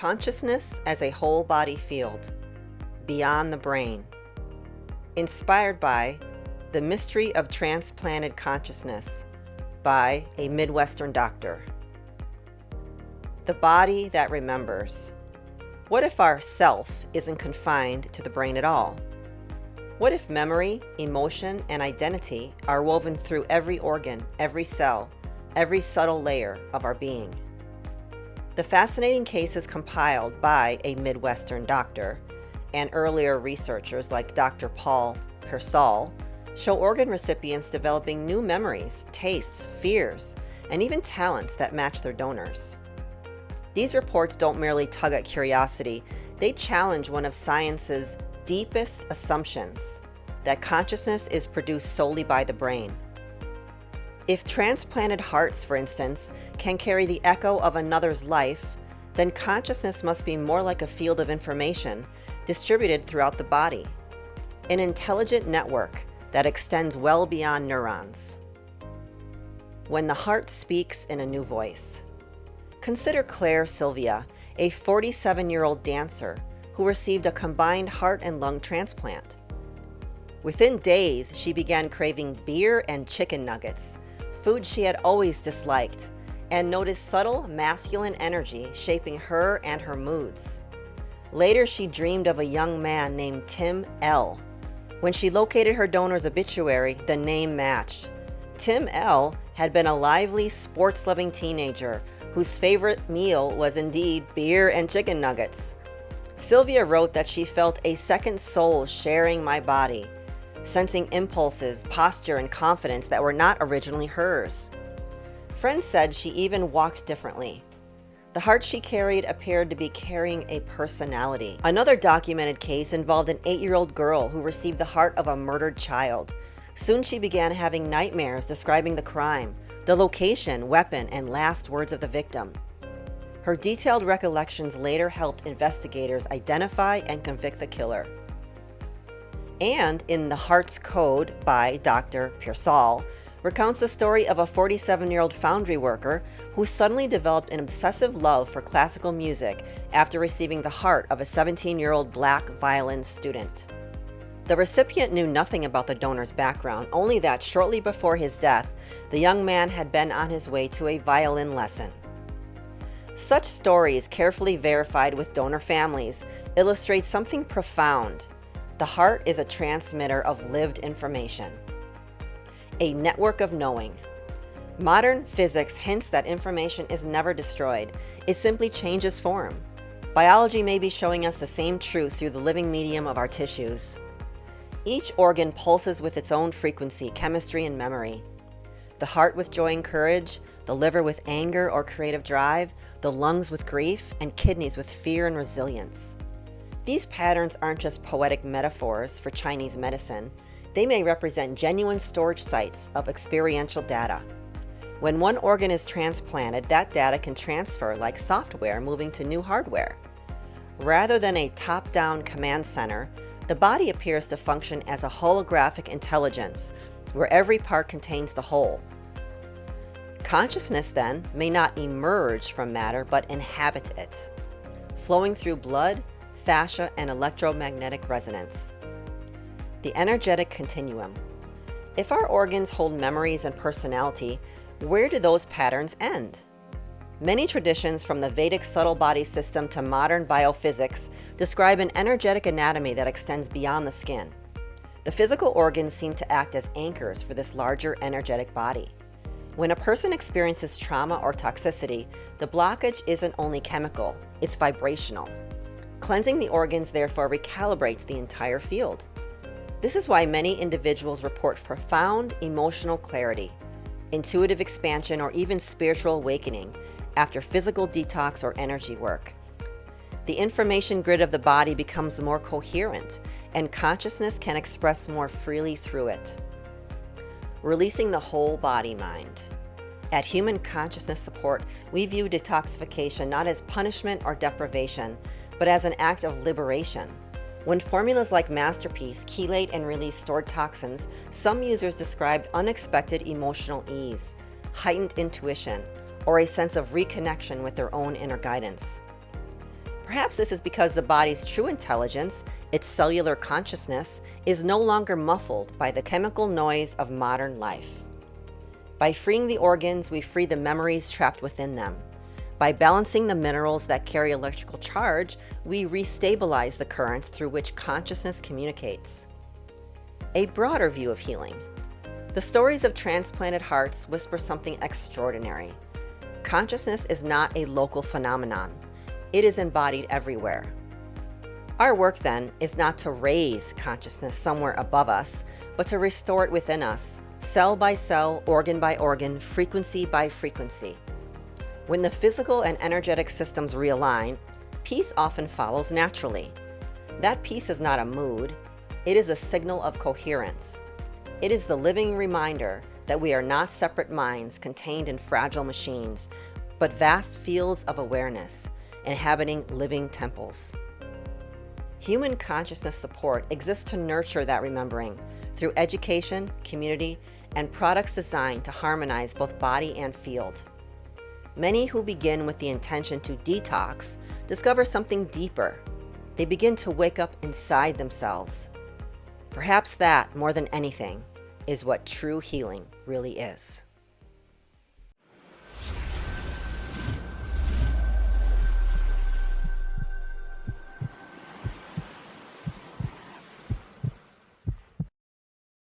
Consciousness as a whole body field, beyond the brain. Inspired by The Mystery of Transplanted Consciousness by a Midwestern doctor. The body that remembers. What if our self isn't confined to the brain at all? What if memory, emotion, and identity are woven through every organ, every cell, every subtle layer of our being? The fascinating cases compiled by a Midwestern doctor and earlier researchers like Dr. Paul Persall show organ recipients developing new memories, tastes, fears, and even talents that match their donors. These reports don't merely tug at curiosity, they challenge one of science's deepest assumptions, that consciousness is produced solely by the brain. If transplanted hearts, for instance, can carry the echo of another's life, then consciousness must be more like a field of information distributed throughout the body, an intelligent network that extends well beyond neurons. When the heart speaks in a new voice. Consider Claire Sylvia, a 47-year-old dancer who received a combined heart and lung transplant. Within days, she began craving beer and chicken nuggets, food she had always disliked, and noticed subtle masculine energy shaping her and her moods. Later, she dreamed of a young man named Tim L. When she located her donor's obituary, the name matched. Tim L. had been a lively, sports-loving teenager whose favorite meal was indeed beer and chicken nuggets. Sylvia wrote that she felt a second soul sharing my body, sensing impulses, posture, and confidence that were not originally hers. Friends said she even walked differently. The heart she carried appeared to be carrying a personality. Another documented case involved an 8-year-old girl who received the heart of a murdered child. Soon she began having nightmares describing the crime, the location, weapon, and last words of the victim. Her detailed recollections later helped investigators identify and convict the killer. And in The Heart's Code by Dr. Persall, recounts the story of a 47-year-old foundry worker who suddenly developed an obsessive love for classical music after receiving the heart of a 17-year-old black violin student. The recipient knew nothing about the donor's background, only that shortly before his death, the young man had been on his way to a violin lesson. Such stories, carefully verified with donor families, illustrate something profound. The heart is a transmitter of lived information, a network of knowing. Modern physics hints that information is never destroyed, it simply changes form. Biology may be showing us the same truth through the living medium of our tissues. Each organ pulses with its own frequency, chemistry, and memory. The heart with joy and courage, the liver with anger or creative drive, the lungs with grief, and kidneys with fear and resilience. These patterns aren't just poetic metaphors for Chinese medicine. They may represent genuine storage sites of experiential data. When one organ is transplanted, that data can transfer like software moving to new hardware. Rather than a top-down command center, the body appears to function as a holographic intelligence, where every part contains the whole. Consciousness, then, may not emerge from matter, but inhabit it, flowing through blood, fascia, and electromagnetic resonance. The energetic continuum. If our organs hold memories and personality, where do those patterns end? Many traditions, from the Vedic subtle body system to modern biophysics, describe an energetic anatomy that extends beyond the skin. The physical organs seem to act as anchors for this larger energetic body. When a person experiences trauma or toxicity, the blockage isn't only chemical, it's vibrational. Cleansing the organs therefore recalibrates the entire field. This is why many individuals report profound emotional clarity, intuitive expansion, or even spiritual awakening after physical detox or energy work. The information grid of the body becomes more coherent, and consciousness can express more freely through it. Releasing the whole body mind. At Human Consciousness Support, we view detoxification not as punishment or deprivation, but as an act of liberation. When formulas like MasterPeace chelate and release stored toxins, some users described unexpected emotional ease, heightened intuition, or a sense of reconnection with their own inner guidance. Perhaps this is because the body's true intelligence, its cellular consciousness, is no longer muffled by the chemical noise of modern life. By freeing the organs, we free the memories trapped within them. By balancing the minerals that carry electrical charge, we restabilize the currents through which consciousness communicates. A broader view of healing. The stories of transplanted hearts whisper something extraordinary. Consciousness is not a local phenomenon. It is embodied everywhere. Our work, then, is not to raise consciousness somewhere above us, but to restore it within us, cell by cell, organ by organ, frequency by frequency. When the physical and energetic systems realign, peace often follows naturally. That peace is not a mood, it is a signal of coherence. It is the living reminder that we are not separate minds contained in fragile machines, but vast fields of awareness, inhabiting living temples. Human consciousness support exists to nurture that remembering through education, community, and products designed to harmonize both body and field. Many who begin with the intention to detox discover something deeper. They begin to wake up inside themselves. Perhaps that, more than anything, is what true healing really is.